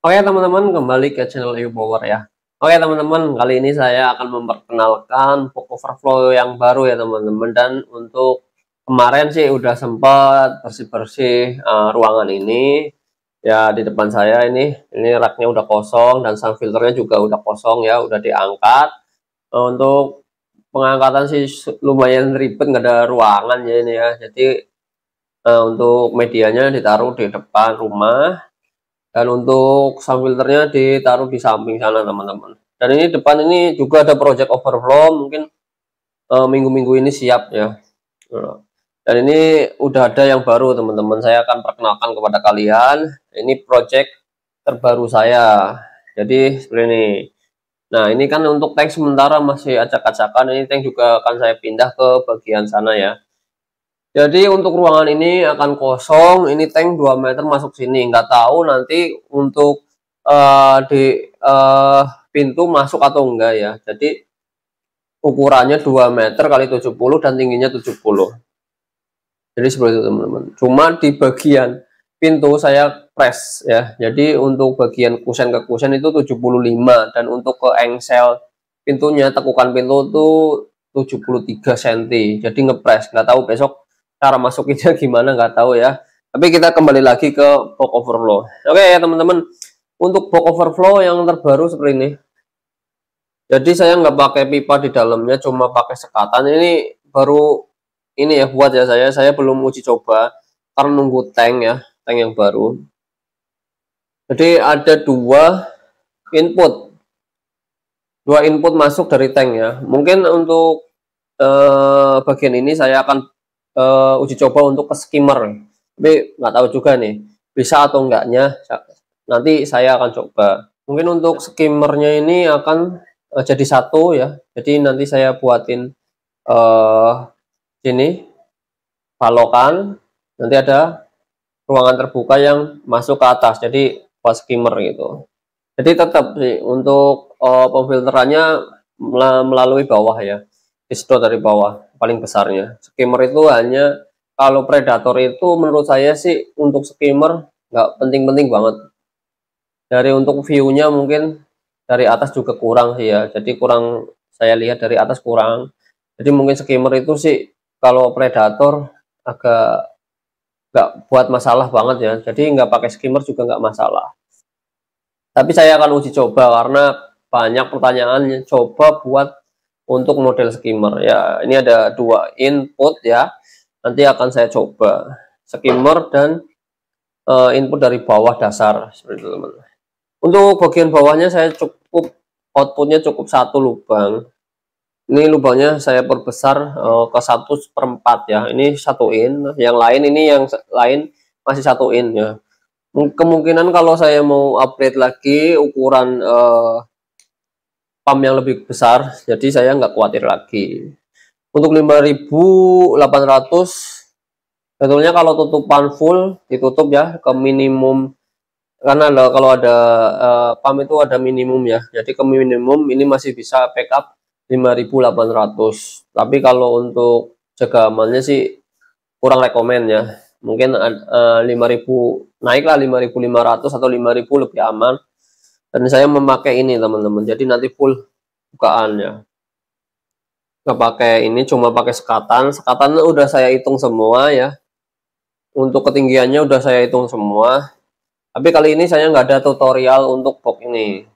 Oke teman-teman, kembali ke channel Power ya. Oke teman-teman, kali ini saya akan memperkenalkan box overflow yang baru ya teman-teman. Dan untuk kemarin sih udah sempat bersih-bersih ruangan ini. Ya di depan saya ini raknya udah kosong dan sound filternya juga udah kosong ya, udah diangkat. Untuk pengangkatan sih lumayan ribet, nggak ada ruangan ya ini ya. Jadi untuk medianya ditaruh di depan rumah. Dan untuk sound filternya ditaruh di samping sana teman-teman. Dan ini depan ini juga ada project overflow, mungkin minggu-minggu ini siap ya. Dan ini udah ada yang baru teman-teman, saya akan perkenalkan kepada kalian. Ini project terbaru saya, jadi seperti ini. Nah ini kan untuk tank sementara masih acak-acakan, ini tank juga akan saya pindah ke bagian sana ya. Jadi untuk ruangan ini akan kosong, ini tank 2 meter masuk sini, nggak tahu nanti untuk di pintu masuk atau enggak ya. Jadi ukurannya 2 meter kali 70 dan tingginya 70. Jadi seperti itu teman-teman. Cuma di bagian pintu saya press ya. Jadi untuk bagian kusen ke kusen itu 75 dan untuk ke engsel pintunya, tekukan pintu itu 73 cm. Jadi ngepres, nggak tahu besok cara masukinnya gimana, nggak tahu ya. Tapi kita kembali lagi ke box overflow. Oke ya teman-teman, untuk box overflow yang terbaru seperti ini. Jadi saya nggak pakai pipa di dalamnya, cuma pakai sekatan. Ini baru ini ya buat ya, saya belum uji coba karena nunggu tank ya, tank yang baru. Jadi ada dua input masuk dari tank ya. Mungkin untuk bagian ini saya akan uji coba untuk ke skimmer, tapi nggak tahu juga nih bisa atau enggaknya, nanti saya akan coba. Mungkin untuk skimmernya ini akan jadi satu ya, jadi nanti saya buatin sini palokan, nanti ada ruangan terbuka yang masuk ke atas, jadi buat skimmer gitu. Jadi tetap sih untuk pemfilterannya melalui bawah ya, disedot dari bawah paling besarnya. Skimmer itu hanya, kalau predator itu menurut saya sih untuk skimmer nggak penting-penting banget. Dari untuk view-nya mungkin dari atas juga kurang sih ya, jadi kurang, saya lihat dari atas kurang. Jadi mungkin skimmer itu sih kalau predator agak nggak buat masalah banget ya, jadi nggak pakai skimmer juga nggak masalah. Tapi saya akan uji coba karena banyak pertanyaan, coba buat untuk model skimmer ya. Ini ada dua input ya, nanti akan saya coba skimmer dan input dari bawah dasar seperti itu teman. Untuk bagian bawahnya saya cukup, outputnya cukup satu lubang. Ini lubangnya saya perbesar ke 1/4 ya. Ini 1 in, yang lain ini yang lain masih 1 in ya. Kemungkinan kalau saya mau upgrade lagi ukuran pump yang lebih besar, jadi saya nggak khawatir lagi. Untuk 5.800 sebetulnya kalau tutupan full ditutup ya ke minimum, karena kalau ada pump itu ada minimum ya, jadi ke minimum ini masih bisa backup 5.800. Tapi kalau untuk jaga amannya sih kurang rekomen ya, mungkin 5.000 naiklah, 5.500 atau 5.000 lebih aman. Dan saya memakai ini teman-teman, jadi nanti full bukaannya, nggak pakai ini, cuma pakai sekatan. Sekatannya udah saya hitung semua ya, untuk ketinggiannya udah saya hitung semua. Tapi kali ini saya nggak ada tutorial untuk box ini,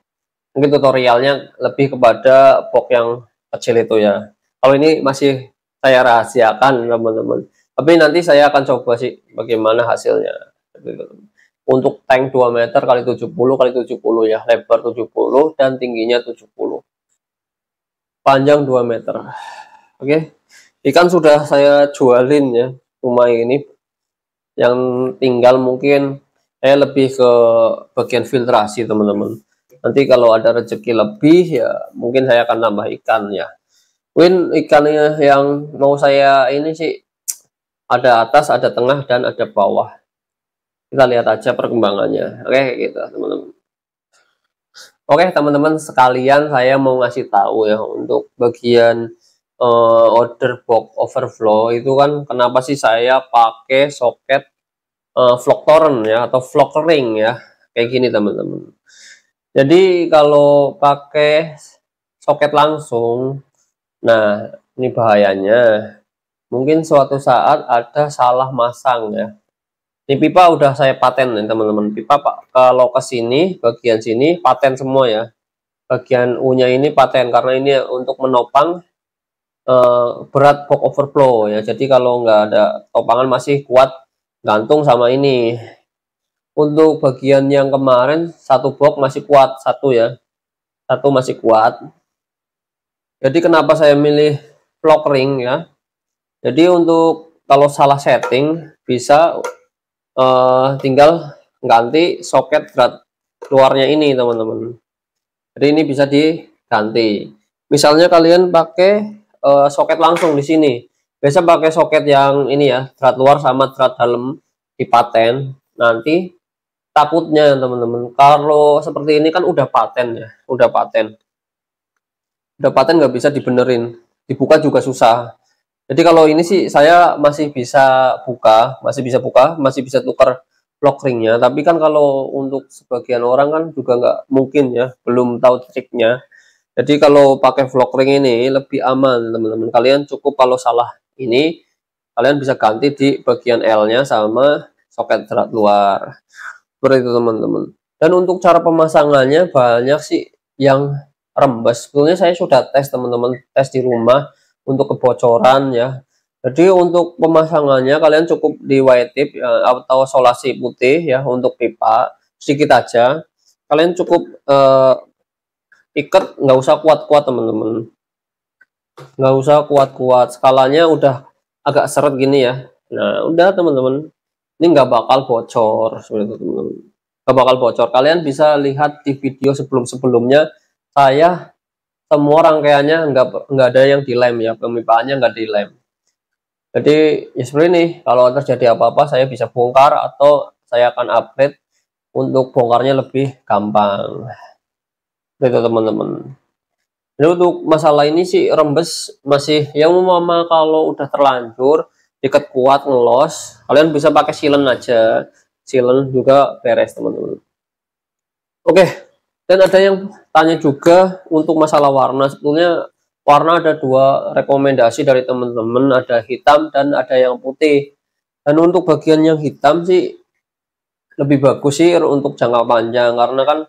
mungkin tutorialnya lebih kepada box yang kecil itu ya. Kalau ini masih saya rahasiakan teman-teman, tapi nanti saya akan coba sih bagaimana hasilnya. Untuk tank 2 meter kali 70 kali 70 ya, lebar 70 dan tingginya 70, panjang 2 meter. Oke, ikan sudah saya jualin ya rumah ini, yang tinggal mungkin saya lebih ke bagian filtrasi teman-teman. Nanti kalau ada rezeki lebih ya mungkin saya akan tambah ikan ya. Mungkin ikannya yang mau saya ini sih ada atas, ada tengah, dan ada bawah. Kita lihat aja perkembangannya. Oke gitu teman-teman. Oke teman-teman sekalian, saya mau ngasih tahu ya untuk bagian order box overflow itu kan, kenapa sih saya pakai soket vlog torrent ya, atau vlog ring ya, kayak gini teman-teman. Jadi kalau pakai soket langsung, nah ini bahayanya. Mungkin suatu saat ada salah masang ya. Ini pipa udah saya paten nih teman-teman. Pipa pak kalau ke sini bagian sini paten semua ya. Bagian U-nya ini paten karena ini untuk menopang berat box overflow ya. Jadi kalau nggak ada topangan masih kuat gantung sama ini. Untuk bagian yang kemarin satu box masih kuat satu ya. Satu masih kuat. Jadi kenapa saya milih vlog ring ya. Jadi untuk kalau salah setting bisa tinggal ganti soket berat luarnya ini teman-teman. Jadi ini bisa diganti. Misalnya kalian pakai soket langsung di sini. Biasa pakai soket yang ini ya, drat luar sama drat dalam dipaten. Nanti takutnya teman-teman, kalau seperti ini kan udah paten ya, udah paten nggak bisa dibenerin, dibuka juga susah. Jadi kalau ini sih saya masih bisa buka, masih bisa tukar lock ringnya. Tapi kan kalau untuk sebagian orang kan juga nggak mungkin ya, belum tahu triknya. Jadi kalau pakai vlog ring ini lebih aman teman-teman. Kalian cukup kalau salah ini, kalian bisa ganti di bagian L-nya sama soket drat luar. Seperti itu teman-teman. Dan untuk cara pemasangannya banyak sih yang rembes. Sebetulnya saya sudah tes teman-teman, tes di rumah untuk kebocoran ya. Jadi untuk pemasangannya kalian cukup di white tip ya, atau solasi putih ya untuk pipa sedikit aja. Kalian cukup ikat, nggak usah kuat-kuat teman-teman, nggak usah kuat-kuat. Skalanya udah agak seret gini ya. Nah udah teman-teman, ini nggak bakal bocor seperti itu teman-teman. Nggak bakal bocor. Kalian bisa lihat di video sebelum-sebelumnya saya semua rangkaiannya nggak ada yang dilem ya, pemipaannya nggak dilem. Jadi ya seperti ini, kalau terjadi apa-apa saya bisa bongkar atau saya akan upgrade untuk bongkarnya lebih gampang. Itu teman-teman. Jadi untuk masalah ini sih rembes masih yang umpama kalau udah terlanjur diket kuat ngelos, kalian bisa pakai silen aja. Silen juga beres teman-teman. Oke, dan ada yang tanya juga untuk masalah warna. Sebetulnya warna ada dua rekomendasi dari teman-teman, ada hitam dan ada yang putih. Dan untuk bagian yang hitam sih lebih bagus sih untuk jangka panjang karena kan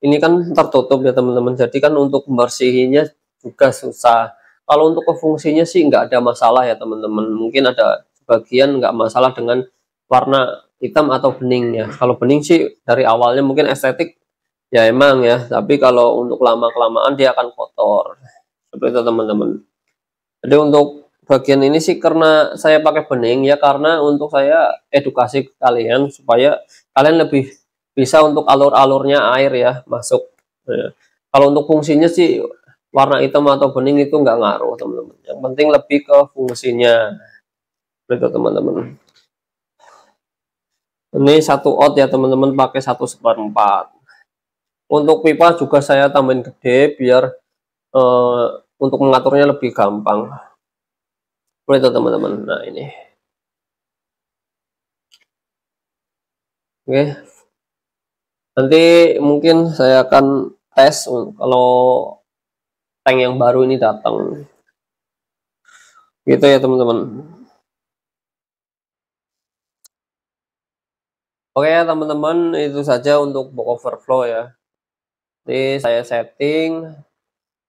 ini kan tertutup ya teman-teman, jadi kan untuk membersihinnya juga susah. Kalau untuk fungsinya sih nggak ada masalah ya teman-teman, mungkin ada sebagian nggak masalah dengan warna hitam atau bening ya. Kalau bening sih dari awalnya mungkin estetik ya emang ya, tapi kalau untuk lama-kelamaan dia akan kotor seperti itu teman-teman. Jadi untuk bagian ini sih karena saya pakai bening ya, karena untuk saya edukasi kalian supaya kalian lebih bisa untuk alur-alurnya air ya masuk ya. Kalau untuk fungsinya sih warna hitam atau bening itu nggak ngaruh teman-teman, yang penting lebih ke fungsinya itu teman-teman. Ini 1 out ya teman-teman, pakai 1/4. Untuk pipa juga saya tambahin gede biar untuk mengaturnya lebih gampang seperti itu teman-teman. Nah ini oke, nanti mungkin saya akan tes kalau tank yang baru ini datang gitu ya teman-teman. Oke ya teman-teman, itu saja untuk box overflow ya. Jadi saya setting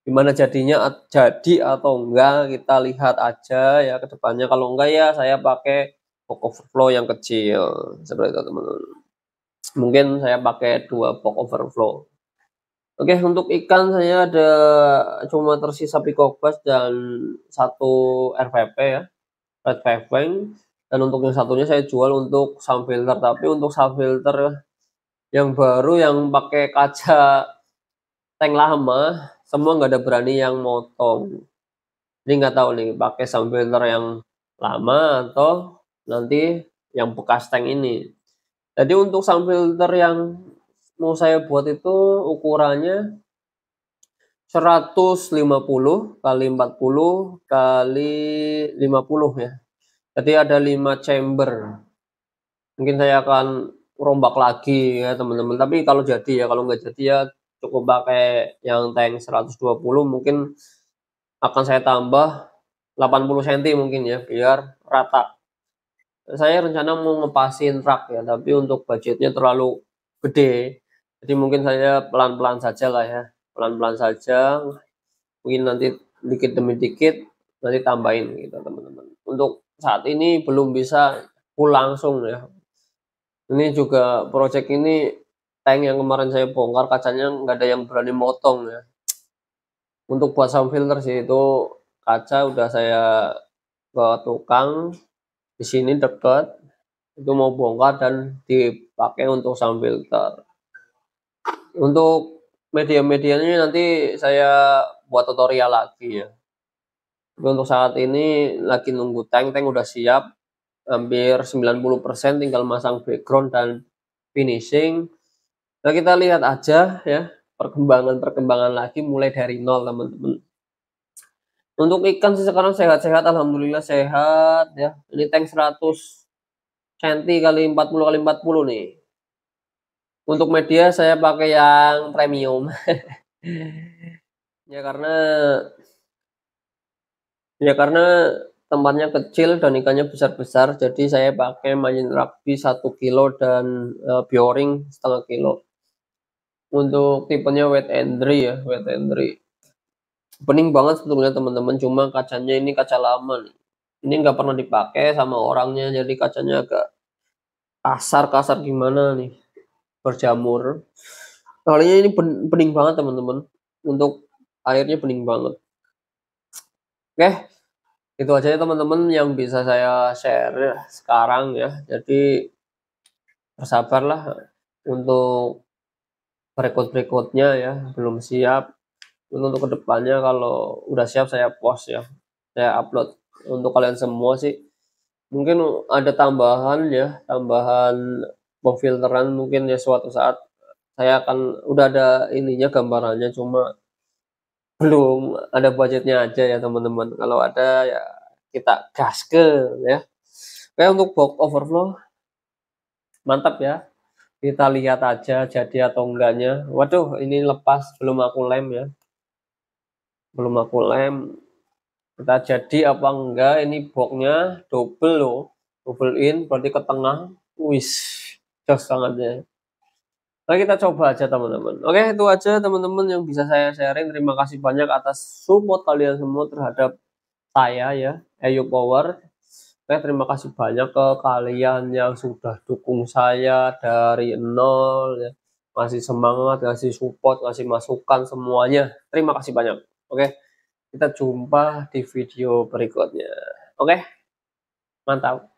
gimana jadinya, jadi atau enggak kita lihat aja ya ke depannya. Kalau enggak ya saya pakai box overflow yang kecil seperti itu teman-teman. Mungkin saya pakai 2 box overflow. Oke, untuk ikan saya ada cuma tersisa Picobass dan 1 RVP ya, Red Fang. Dan untuk yang satunya saya jual untuk subfilter, tapi untuk subfilter yang baru yang pakai kaca tank lama semua nggak ada berani yang motong. Jadi nggak tahu nih pakai subfilter yang lama atau nanti yang bekas tank ini. Jadi untuk subfilter yang mau saya buat itu ukurannya 150 kali 40 kali 50 ya. Jadi ada 5 chamber. Mungkin saya akan rombak lagi ya teman-teman. Tapi kalau jadi ya, kalau nggak jadi ya cukup pakai yang tank 120, mungkin akan saya tambah 80 cm mungkin ya, biar rata. Saya rencana mau ngepasin rak ya, tapi untuk budgetnya terlalu gede, jadi mungkin saya pelan-pelan saja lah ya, pelan-pelan saja, mungkin nanti dikit demi dikit, nanti tambahin gitu teman-teman. Untuk saat ini belum bisa full langsung ya. Ini juga project ini, tank yang kemarin saya bongkar kacanya nggak ada yang berani motong ya. Untuk buat sound filter sih itu kaca udah saya ke tukang di sini deket, itu mau bongkar dan dipakai untuk sound filter. Untuk media-medianya nanti saya buat tutorial lagi ya. Tapi untuk saat ini lagi nunggu tank udah siap, hampir 90%, tinggal masang background dan finishing. Nah, kita lihat aja ya, perkembangan-perkembangan lagi mulai dari nol teman-teman. Untuk ikan sih sekarang sehat-sehat, alhamdulillah sehat ya. Ini tank 100 cm kali 40 kali 40 nih. Untuk media saya pakai yang premium. Ya karena tempatnya kecil dan ikannya besar-besar, jadi saya pakai marine rugby 1 kilo dan bioring setengah kilo. Untuk tipenya wet and dry ya, wet and dry. Bening banget sebetulnya teman-teman, cuma kacanya ini kaca lama nih. Ini nggak pernah dipakai sama orangnya, jadi kacanya agak kasar gimana nih, berjamur. Kalinya ini bening banget teman-teman, untuk airnya bening banget. Oke, itu aja ya teman-teman yang bisa saya share sekarang ya. Jadi bersabarlah untuk berikut-berikutnya ya, belum siap. Untuk kedepannya kalau udah siap saya post ya, saya upload. Untuk kalian semua sih mungkin ada tambahan ya, tambahan pemfilteran mungkin ya, suatu saat saya akan udah ada ininya, gambarannya, cuma belum ada budgetnya aja ya teman-teman. Kalau ada ya kita gaskeun ya. Oke, untuk box overflow mantap ya. Kita lihat aja jadi atau enggaknya. Waduh, ini lepas belum aku lem ya. Belum aku lem. Kita jadi apa enggak, ini boxnya double loh. Double in berarti ke tengah. Wis, jos banget ya. Nah, kita coba aja teman-teman. Oke, itu aja teman-teman yang bisa saya sharing. Terima kasih banyak atas support kalian semua terhadap saya ya, Ayu Power. Oke, terima kasih banyak ke kalian yang sudah dukung saya dari nol ya. Ngasih semangat, ngasih support, ngasih masukan semuanya. Terima kasih banyak. Oke, kita jumpa di video berikutnya. Oke, mantap.